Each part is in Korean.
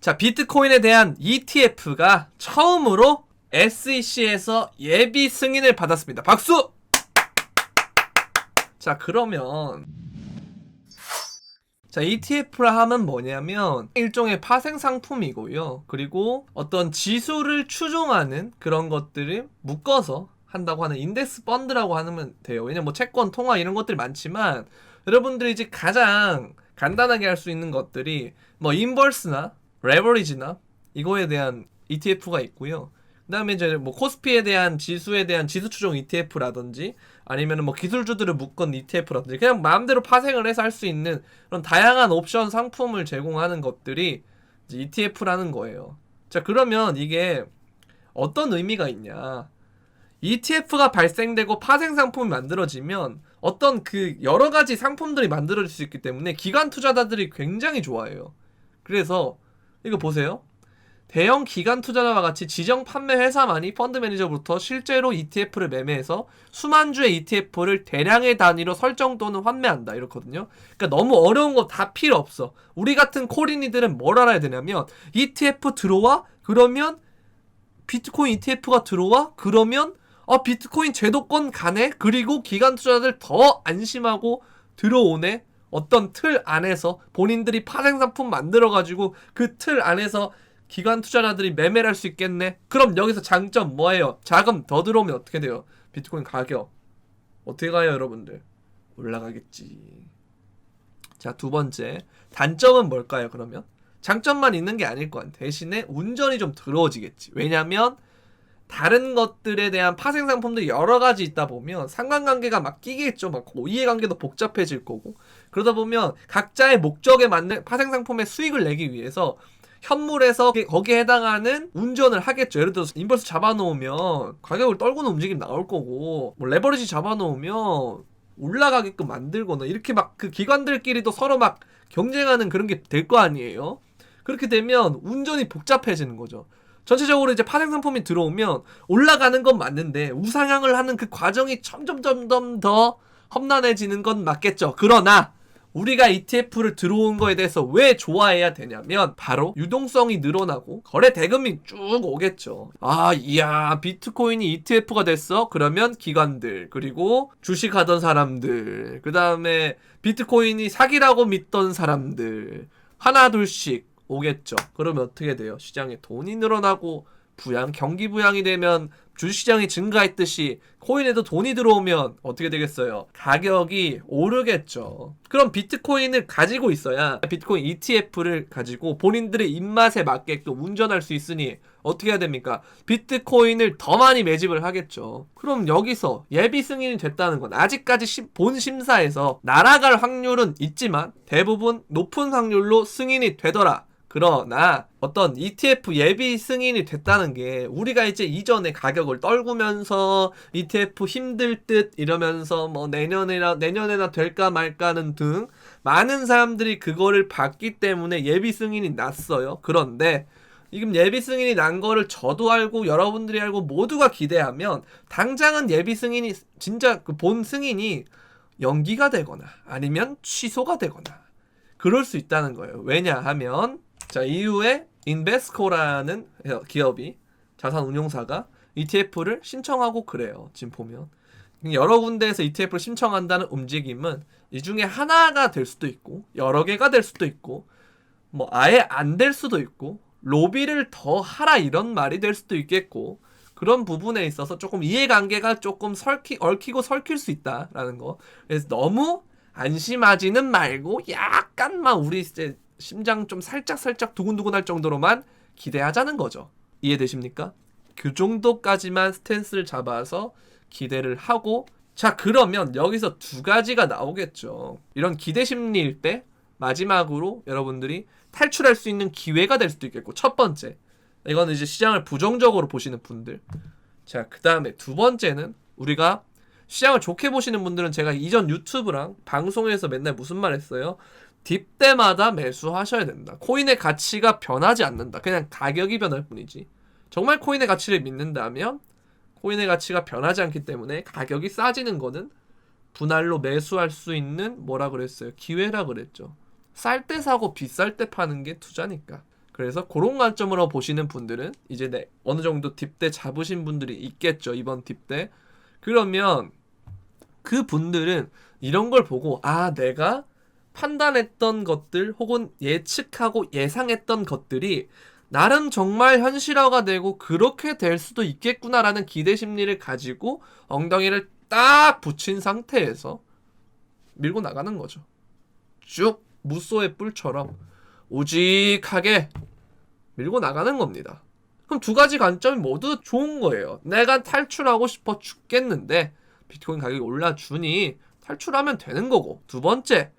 자, 비트코인에 대한 ETF가 처음으로 SEC에서 예비 승인을 받았습니다. 박수! 자, 그러면 자, ETF라 하면 뭐냐면 일종의 파생 상품이고요. 그리고 어떤 지수를 추종하는 그런 것들을 묶어서 한다고 하는 인덱스 펀드라고 하면 돼요. 왜냐면 뭐 채권, 통화 이런 것들이 많지만 여러분들이 이제 가장 간단하게 할 수 있는 것들이 뭐 인버스나 레버리지나 이거에 대한 ETF가 있고요. 그 다음에 이제 뭐 코스피에 대한 지수에 대한 지수 추종 ETF라든지 아니면 뭐 기술주들을 묶은 ETF라든지 그냥 마음대로 파생을 해서 할 수 있는 그런 다양한 옵션 상품을 제공하는 것들이 이제 ETF라는 거예요. 자, 그러면 이게 어떤 의미가 있냐? ETF가 발생되고 파생 상품이 만들어지면 어떤 그 여러 가지 상품들이 만들어질 수 있기 때문에 기관 투자자들이 굉장히 좋아해요. 그래서 이거 보세요. 대형 기관 투자자와 같이 지정 판매 회사만이 펀드 매니저부터 실제로 ETF를 매매해서 수만 주의 ETF를 대량의 단위로 설정 또는 환매한다 이렇거든요. 그러니까 너무 어려운 거 다 필요 없어. 우리 같은 코린이들은 뭘 알아야 되냐면 ETF 들어와? 그러면 비트코인 ETF가 들어와? 그러면 비트코인 제도권 가네? 그리고 기관 투자자들 더 안심하고 들어오네? 어떤 틀 안에서 본인들이 파생상품 만들어가지고 그 틀 안에서 기관 투자자들이 매매를 할 수 있겠네? 그럼 여기서 장점 뭐예요? 자금 더 들어오면 어떻게 돼요? 비트코인 가격 어떻게 가요, 여러분들? 올라가겠지. 자, 두 번째 단점은 뭘까요? 그러면 장점만 있는 게 아닐 거 아니에요. 대신에 운전이 좀 더러워지겠지. 왜냐면 다른 것들에 대한 파생 상품들이 여러 가지 있다 보면 상관관계가 막 끼겠죠. 막 이해관계도 복잡해질 거고. 그러다 보면 각자의 목적에 맞는 파생 상품의 수익을 내기 위해서 현물에서 거기에 해당하는 운전을 하겠죠. 예를 들어서 인버스 잡아놓으면 가격을 떨구는 움직임 나올 거고, 뭐 레버리지 잡아놓으면 올라가게끔 만들거나 이렇게 막 그 기관들끼리도 서로 막 경쟁하는 그런 게 될 거 아니에요. 그렇게 되면 운전이 복잡해지는 거죠. 전체적으로 이제 파생 상품이 들어오면 올라가는 건 맞는데 우상향을 하는 그 과정이 점점 더 험난해지는 건 맞겠죠. 그러나 우리가 ETF를 들어온 거에 대해서 왜 좋아해야 되냐면 바로 유동성이 늘어나고 거래 대금이 쭉 오겠죠. 이야, 비트코인이 ETF가 됐어? 그러면 기관들, 그리고 주식하던 사람들, 그 다음에 비트코인이 사기라고 믿던 사람들 하나 둘씩 오겠죠. 그러면 어떻게 돼요? 시장에 돈이 늘어나고 경기 부양이 되면 주식시장이 증가했듯이 코인에도 돈이 들어오면 어떻게 되겠어요? 가격이 오르겠죠. 그럼 비트코인을 가지고 있어야 비트코인 ETF를 가지고 본인들의 입맛에 맞게끔 운전할 수 있으니 어떻게 해야 됩니까? 비트코인을 더 많이 매집을 하겠죠. 그럼 여기서 예비 승인이 됐다는 건 아직까지 본 심사에서 날아갈 확률은 있지만 대부분 높은 확률로 승인이 되더라. 그러나 어떤 ETF 예비 승인이 됐다는 게 우리가 이제 이전에 가격을 떨구면서 ETF 힘들 듯 이러면서 뭐 내년에나 될까 말까는 등 많은 사람들이 그거를 봤기 때문에 예비 승인이 났어요. 그런데 지금 예비 승인이 난 거를 저도 알고 여러분들이 알고 모두가 기대하면 당장은 예비 승인이 진짜 그 본 승인이 연기가 되거나 아니면 취소가 되거나 그럴 수 있다는 거예요. 왜냐하면 자, 이후에 인베스코라는 기업이 자산 운용사가 ETF를 신청하고 그래요. 지금 보면 여러 군데에서 ETF를 신청한다는 움직임은 이 중에 하나가 될 수도 있고 여러 개가 될 수도 있고 뭐 아예 안 될 수도 있고 로비를 더 하라 이런 말이 될 수도 있겠고 그런 부분에 있어서 조금 이해관계가 조금 얽히고 설킬 수 있다라는 거. 그래서 너무 안심하지는 말고 약간만 우리 이제 심장 좀 살짝 두근두근 할 정도로만 기대하자는 거죠. 이해되십니까? 그 정도까지만 스탠스를 잡아서 기대를 하고, 자, 그러면 여기서 두 가지가 나오겠죠. 이런 기대 심리일 때 마지막으로 여러분들이 탈출할 수 있는 기회가 될 수도 있겠고, 첫 번째, 이거는 이제 시장을 부정적으로 보시는 분들. 자, 그 다음에 두 번째는 우리가 시장을 좋게 보시는 분들은 제가 이전 유튜브랑 방송에서 맨날 무슨 말 했어요? 딥 때마다 매수하셔야 된다. 코인의 가치가 변하지 않는다. 그냥 가격이 변할 뿐이지. 정말 코인의 가치를 믿는다면 코인의 가치가 변하지 않기 때문에 가격이 싸지는 거는 분할로 매수할 수 있는 뭐라 그랬어요? 기회라 그랬죠. 쌀 때 사고 비쌀 때 파는 게 투자니까. 그래서 그런 관점으로 보시는 분들은 이제 어느 정도 딥대 잡으신 분들이 있겠죠. 이번 딥대. 그러면 그 분들은 이런 걸 보고 내가 판단했던 것들 혹은 예측하고 예상했던 것들이 나름 정말 현실화가 되고 그렇게 될 수도 있겠구나라는 기대 심리를 가지고 엉덩이를 딱 붙인 상태에서 밀고 나가는 거죠. 쭉 무쏘의 뿔처럼 우직하게 밀고 나가는 겁니다. 그럼 두 가지 관점이 모두 좋은 거예요. 내가 탈출하고 싶어 죽겠는데 비트코인 가격이 올라주니 탈출하면 되는 거고, 두 번째,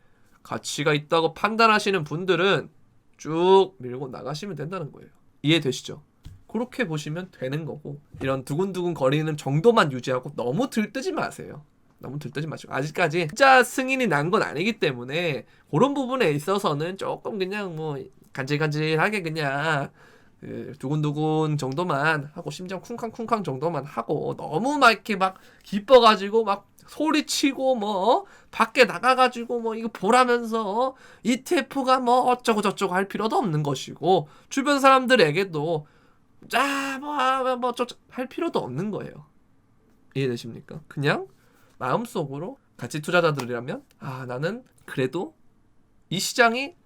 가치가 있다고 판단하시는 분들은 쭉 밀고 나가시면 된다는 거예요. 이해되시죠? 그렇게 보시면 되는 거고, 이런 두근두근 거리는 정도만 유지하고 너무 들뜨지 마세요. 너무 들뜨지 마시고, 아직까지 진짜 승인이 난 건 아니기 때문에 그런 부분에 있어서는 조금 그냥 뭐 간질간질하게 그냥 두근두근 정도만 하고 심장 쿵쾅쿵쾅 정도만 하고, 너무 막 이렇게 막 기뻐가지고 막 소리치고 뭐 밖에 나가가지고 뭐 이거 보라면서 ETF가 뭐 어쩌고 저쩌고 할 필요도 없는 것이고, 주변 사람들에게도 뭐 할 필요도 없는 거예요. 이해되십니까? 그냥 마음속으로 가치 투자자들이라면 나는 그래도 이 시장이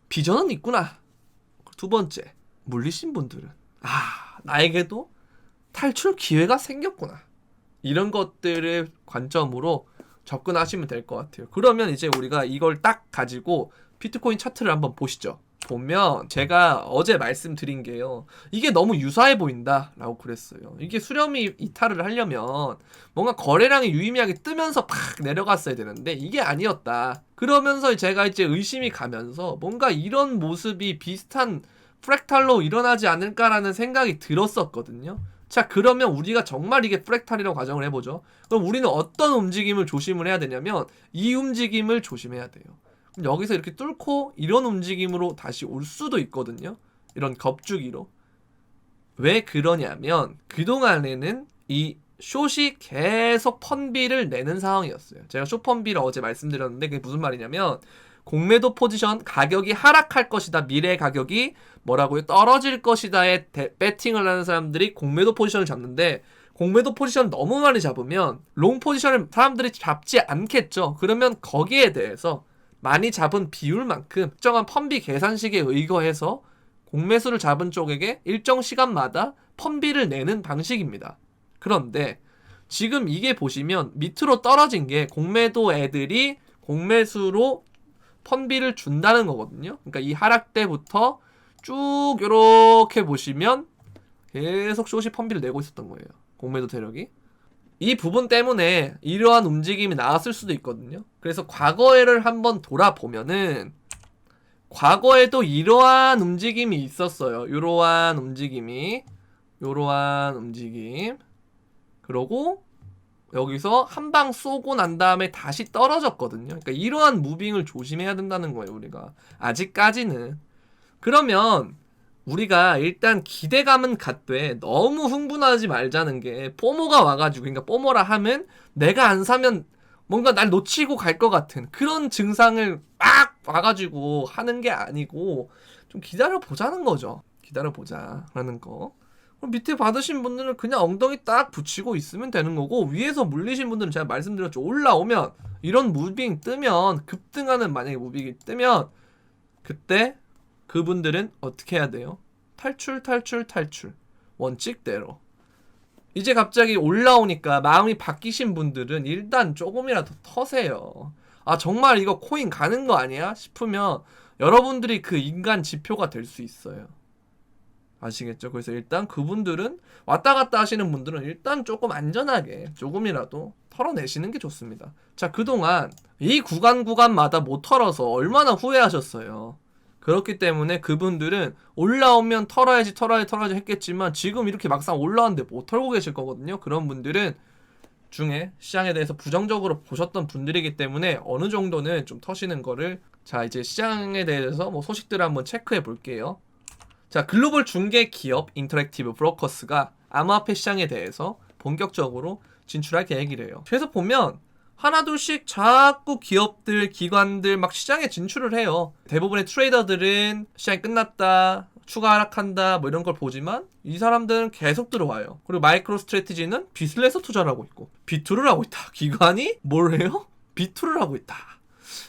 비전은 있구나. 두 번째, 물리신 분들은 나에게도 탈출 기회가 생겼구나. 이런 것들을 관점으로 접근하시면 될 것 같아요. 그러면 이제 우리가 이걸 딱 가지고 비트코인 차트를 한번 보시죠. 보면 제가 어제 말씀드린 게요, 이게 너무 유사해 보인다 라고 그랬어요. 이게 수렴이 이탈을 하려면 뭔가 거래량이 유의미하게 뜨면서 팍 내려갔어야 되는데 이게 아니었다. 그러면서 제가 이제 의심이 가면서 뭔가 이런 모습이 비슷한 프랙탈로 일어나지 않을까라는 생각이 들었었거든요. 자, 그러면 우리가 정말 이게 프랙탈이라고 가정을 해보죠. 그럼 우리는 어떤 움직임을 조심을 해야 되냐면 이 움직임을 조심해야 돼요. 여기서 이렇게 뚫고 이런 움직임으로 다시 올 수도 있거든요. 이런 겁주기로. 왜 그러냐면 그동안에는 이 숏이 계속 펀비를 내는 상황이었어요. 제가 숏 펀비를 어제 말씀드렸는데 그게 무슨 말이냐면 공매도 포지션 가격이 하락할 것이다, 미래 가격이 뭐라고요? 떨어질 것이다에 배팅을 하는 사람들이 공매도 포지션을 잡는데, 공매도 포지션 너무 많이 잡으면 롱 포지션을 사람들이 잡지 않겠죠. 그러면 거기에 대해서 많이 잡은 비율만큼 특정한 펀비 계산식에 의거해서 공매수를 잡은 쪽에게 일정 시간마다 펀비를 내는 방식입니다. 그런데 지금 이게 보시면 밑으로 떨어진 게 공매도 애들이 공매수로 펀비를 준다는 거거든요. 그러니까 이 하락 때부터 쭉 이렇게 보시면 계속 숏이 펀비를 내고 있었던 거예요. 공매도 세력이. 이 부분 때문에 이러한 움직임이 나왔을 수도 있거든요. 그래서 과거에를 한번 돌아보면은 과거에도 이러한 움직임이 있었어요. 이러한 움직임. 그러고 여기서 한 방 쏘고 난 다음에 다시 떨어졌거든요. 그러니까 이러한 무빙을 조심해야 된다는 거예요, 우리가. 아직까지는. 그러면 우리가 일단 기대감은 갖되 너무 흥분하지 말자는 게, 포모가 와가지고, 그러니까 포모라 하면 내가 안 사면 뭔가 날 놓치고 갈 것 같은 그런 증상을 막 와가지고 하는 게 아니고 좀 기다려보자는 거죠. 기다려보자라는 거. 밑에 받으신 분들은 그냥 엉덩이 딱 붙이고 있으면 되는 거고, 위에서 물리신 분들은 제가 말씀드렸죠. 올라오면 이런 무빙 뜨면, 급등하는 만약에 무빙이 뜨면 그때 그분들은 어떻게 해야 돼요? 탈출. 원칙대로. 이제 갑자기 올라오니까 마음이 바뀌신 분들은 일단 조금이라도 터세요. 정말 이거 코인 가는 거 아니야? 싶으면 여러분들이 그 인간 지표가 될 수 있어요. 아시겠죠? 그래서 일단 그분들은, 왔다 갔다 하시는 분들은 일단 조금 안전하게 조금이라도 털어내시는 게 좋습니다. 자, 그동안 이 구간마다 못 털어서 얼마나 후회하셨어요. 그렇기 때문에 그분들은 올라오면 털어야지 했겠지만 지금 이렇게 막상 올라왔는데 못 털고 계실 거거든요. 그런 분들은 중에 시장에 대해서 부정적으로 보셨던 분들이기 때문에 어느 정도는 좀 터시는 거를, 자, 이제 시장에 대해서 뭐 소식들을 한번 체크해 볼게요. 자, 글로벌 중개 기업 인터랙티브 브로커스가 암호화폐 시장에 대해서 본격적으로 진출할 계획이래요. 그래서 보면 하나둘씩 자꾸 기업들, 기관들 막 시장에 진출을 해요. 대부분의 트레이더들은 시장이 끝났다, 추가 하락한다 뭐 이런 걸 보지만 이 사람들은 계속 들어와요. 그리고 마이크로 스트래티지는 빚을 내서 투자를 하고 있고 B2를 하고 있다. 기관이 뭘 해요? B2를 하고 있다.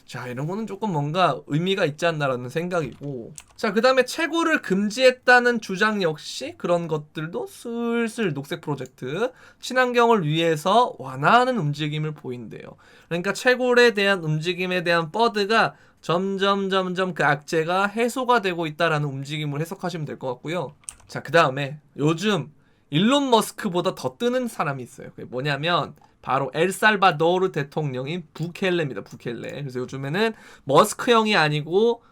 자, 이런 거는 조금 뭔가 의미가 있지 않나라는 생각이고, 자, 그 다음에 채굴을 금지했다는 주장 역시 그런 것들도 슬슬 녹색 프로젝트 친환경을 위해서 완화하는 움직임을 보인대요. 그러니까 채굴에 대한 움직임에 대한 버드가 점점 그 악재가 해소가 되고 있다라는 움직임을 해석하시면 될 것 같고요. 자, 그 다음에 요즘 일론 머스크보다 더 뜨는 사람이 있어요. 그게 뭐냐면 바로 엘살바도르 대통령인 부켈레입니다. 부켈레. 그래서 요즘에는 머스크 형이 아니고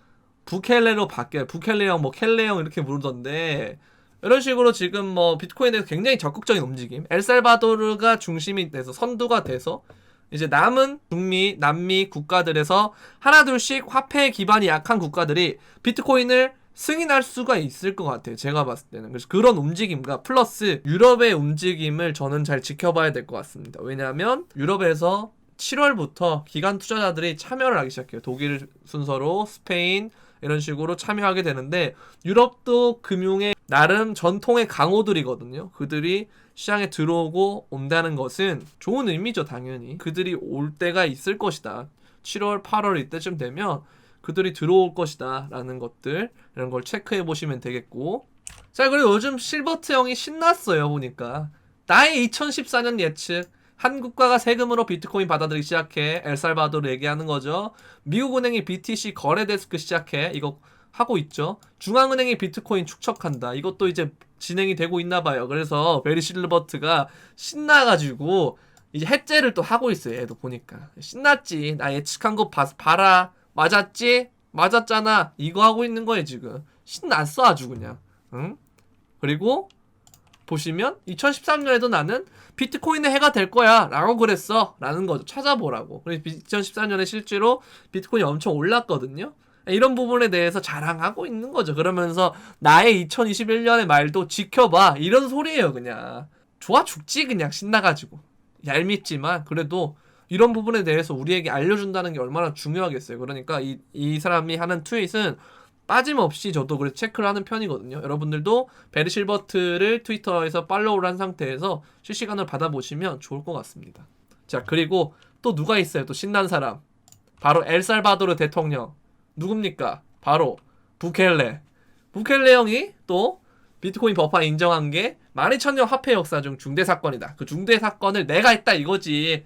부켈레로 바뀌어요. 부켈레 형, 뭐 켈레 형 이렇게 부르던데, 이런 식으로 지금 뭐 비트코인에 대해서 굉장히 적극적인 움직임, 엘살바도르가 중심이 돼서 선두가 돼서 이제 남은 중미, 남미 국가들에서 하나둘씩 화폐 기반이 약한 국가들이 비트코인을 승인할 수가 있을 것 같아요. 제가 봤을 때는. 그래서 그런 움직임과 플러스 유럽의 움직임을 저는 잘 지켜봐야 될 것 같습니다. 왜냐하면 유럽에서 7월부터 기관 투자자들이 참여를 하기 시작해요. 독일 순서로 스페인 이런 식으로 참여하게 되는데, 유럽도 금융의 나름 전통의 강호들이거든요. 그들이 시장에 들어오고 온다는 것은 좋은 의미죠. 당연히 그들이 올 때가 있을 것이다. 7월 8월 이때쯤 되면 그들이 들어올 것이다 라는 것들, 이런 걸 체크해 보시면 되겠고, 자, 그리고 요즘 실버트 형이 신났어요. 보니까 나의 2014년 예측, 한국가가 세금으로 비트코인 받아들이기 시작해. 엘살바도르 얘기하는 거죠. 미국은행이 BTC 거래 데스크 시작해. 이거 하고 있죠. 중앙은행이 비트코인 축척한다. 이것도 이제 진행이 되고 있나 봐요. 그래서 베리 실버트가 신나가지고 이제 해제를 또 하고 있어요. 얘도 보니까 신났지. 나 예측한 거 봐라. 맞았지? 맞았잖아. 이거 하고 있는 거예요. 지금 신났어 아주 그냥. 응? 그리고 보시면 2013년에도 나는 비트코인의 해가 될 거야 라고 그랬어 라는 거죠. 찾아보라고. 그래서 2014년에 실제로 비트코인이 엄청 올랐거든요. 이런 부분에 대해서 자랑하고 있는 거죠. 그러면서 나의 2021년의 말도 지켜봐 이런 소리예요. 그냥 좋아 죽지. 그냥 신나가지고 얄밉지만 그래도 이런 부분에 대해서 우리에게 알려준다는 게 얼마나 중요하겠어요. 그러니까 이 사람이 하는 트윗은 빠짐없이 저도 그래서 체크를 하는 편이거든요. 여러분들도 베리 실버트를 트위터에서 팔로우를 한 상태에서 실시간으로 받아보시면 좋을 것 같습니다. 자, 그리고 또 누가 있어요? 또 신난 사람. 바로 엘살바도르 대통령. 누굽니까? 바로 부켈레. 부켈레 형이 또 비트코인 법화 인정한 게 12,000년 화폐 역사 중 중대 사건이다. 그 중대 사건을 내가 했다 이거지.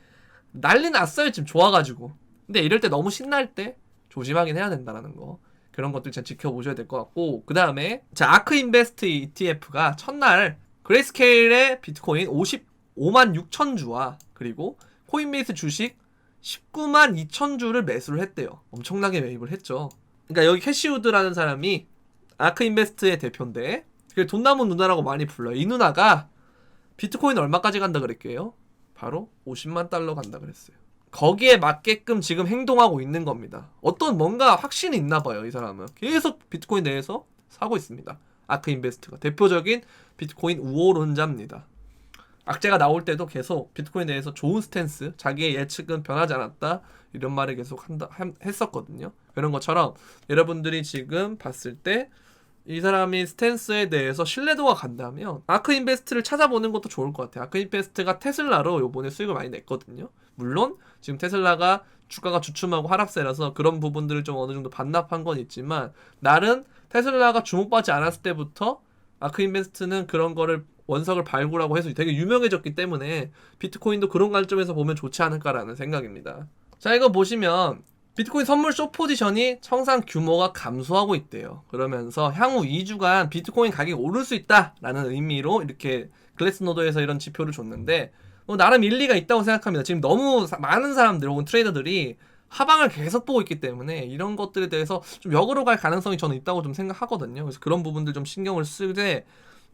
난리 났어요 지금 좋아가지고. 근데 이럴 때 너무 신날 때 조심하긴 해야 된다는 거, 그런 것들 잘 지켜보셔야 될 것 같고, 그 다음에 자, 아크 인베스트 ETF가 첫날 그레이스케일의 비트코인 55만 6천 주와 그리고 코인베이스 주식 19만 2천 주를 매수를 했대요. 엄청나게 매입을 했죠. 그러니까 여기 캐시우드라는 사람이 아크 인베스트의 대표인데, 돈 남은 누나라고 많이 불러요. 이 누나가 비트코인 얼마까지 간다 그랬게요? 바로 50만 달러 간다 그랬어요. 거기에 맞게끔 지금 행동하고 있는 겁니다. 어떤 뭔가 확신이 있나 봐요. 이 사람은 계속 비트코인 내에서 사고 있습니다. 아크 인베스트가 대표적인 비트코인 우호론자입니다. 악재가 나올 때도 계속 비트코인 내에서 좋은 스탠스, 자기의 예측은 변하지 않았다 이런 말을 계속 했었거든요. 이런 것처럼 여러분들이 지금 봤을 때 이 사람이 스탠스에 대해서 신뢰도가 간다면 아크 인베스트를 찾아보는 것도 좋을 것 같아요. 아크 인베스트가 테슬라로 요번에 수익을 많이 냈거든요. 물론 지금 테슬라가 주가가 주춤하고 하락세라서 그런 부분들을 좀 어느 정도 반납한 건 있지만, 나름 테슬라가 주목받지 않았을 때부터 아크 인베스트는 그런 거를 원석을 발굴하고 해서 되게 유명해졌기 때문에 비트코인도 그런 관점에서 보면 좋지 않을까라는 생각입니다. 자, 이거 보시면 비트코인 선물 숏 포지션이 청산 규모가 감소하고 있대요. 그러면서 향후 2주간 비트코인 가격이 오를 수 있다라는 의미로 이렇게 글래스노더에서 이런 지표를 줬는데, 나름 일리가 있다고 생각합니다. 지금 너무 많은 사람들 혹은 트레이더들이 하방을 계속 보고 있기 때문에 이런 것들에 대해서 좀 역으로 갈 가능성이 저는 있다고 좀 생각하거든요. 그래서 그런 부분들 좀 신경을 쓰되,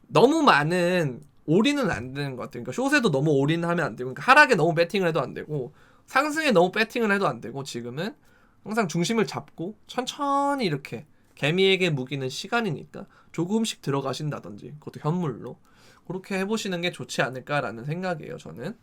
너무 많은 올인은 안 되는 것 같아요. 그러니까 숏에도 너무 올인하면 안 되고, 그러니까 하락에 너무 배팅을 해도 안 되고, 상승에 너무 배팅을 해도 안 되고, 지금은 항상 중심을 잡고 천천히 이렇게 개미에게 무기는 시간이니까 조금씩 들어가신다든지, 그것도 현물로 그렇게 해보시는 게 좋지 않을까라는 생각이에요, 저는.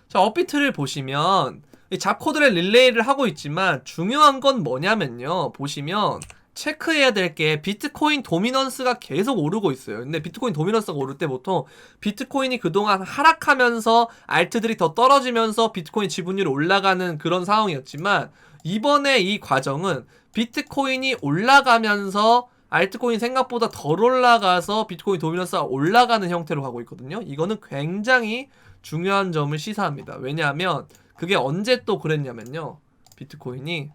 자, 업비트를 보시면 이 잡코드의 릴레이를 하고 있지만 중요한 건 뭐냐면요, 보시면 체크해야 될 게 비트코인 도미넌스가 계속 오르고 있어요. 근데 비트코인 도미넌스가 오를 때 보통 비트코인이 그동안 하락하면서 알트들이 더 떨어지면서 비트코인 지분율이 올라가는 그런 상황이었지만 이번에 이 과정은 비트코인이 올라가면서 알트코인 생각보다 덜 올라가서 비트코인 도미넌스가 올라가는 형태로 가고 있거든요. 이거는 굉장히 중요한 점을 시사합니다. 왜냐하면 그게 언제 또 그랬냐면요. 비트코인이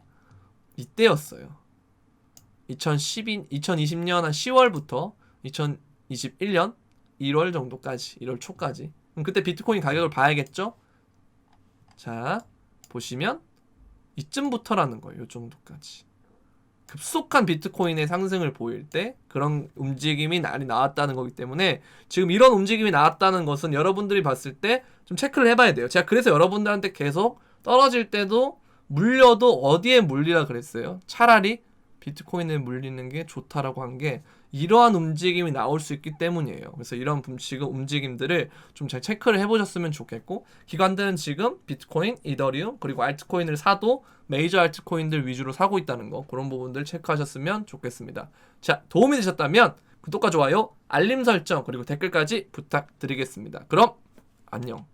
이때였어요. 2020년 한 10월부터 2021년 1월 정도까지, 1월 초까지. 그럼 그때 비트코인 가격을 봐야겠죠? 자, 보시면 이쯤부터라는 거예요. 이 정도까지. 급속한 비트코인의 상승을 보일 때 그런 움직임이 나왔다는 거기 때문에 지금 이런 움직임이 나왔다는 것은 여러분들이 봤을 때 좀 체크를 해봐야 돼요. 제가 그래서 여러분들한테 계속 떨어질 때도 물려도 어디에 물리라 그랬어요. 차라리 비트코인에 물리는 게 좋다라고 한 게 이러한 움직임이 나올 수 있기 때문이에요. 그래서 이런 지금 움직임들을 좀 잘 체크를 해보셨으면 좋겠고, 기관들은 지금 비트코인, 이더리움 그리고 알트코인을 사도 메이저 알트코인들 위주로 사고 있다는 거, 그런 부분들 체크하셨으면 좋겠습니다. 자, 도움이 되셨다면 구독과 좋아요, 알림 설정 그리고 댓글까지 부탁드리겠습니다. 그럼 안녕.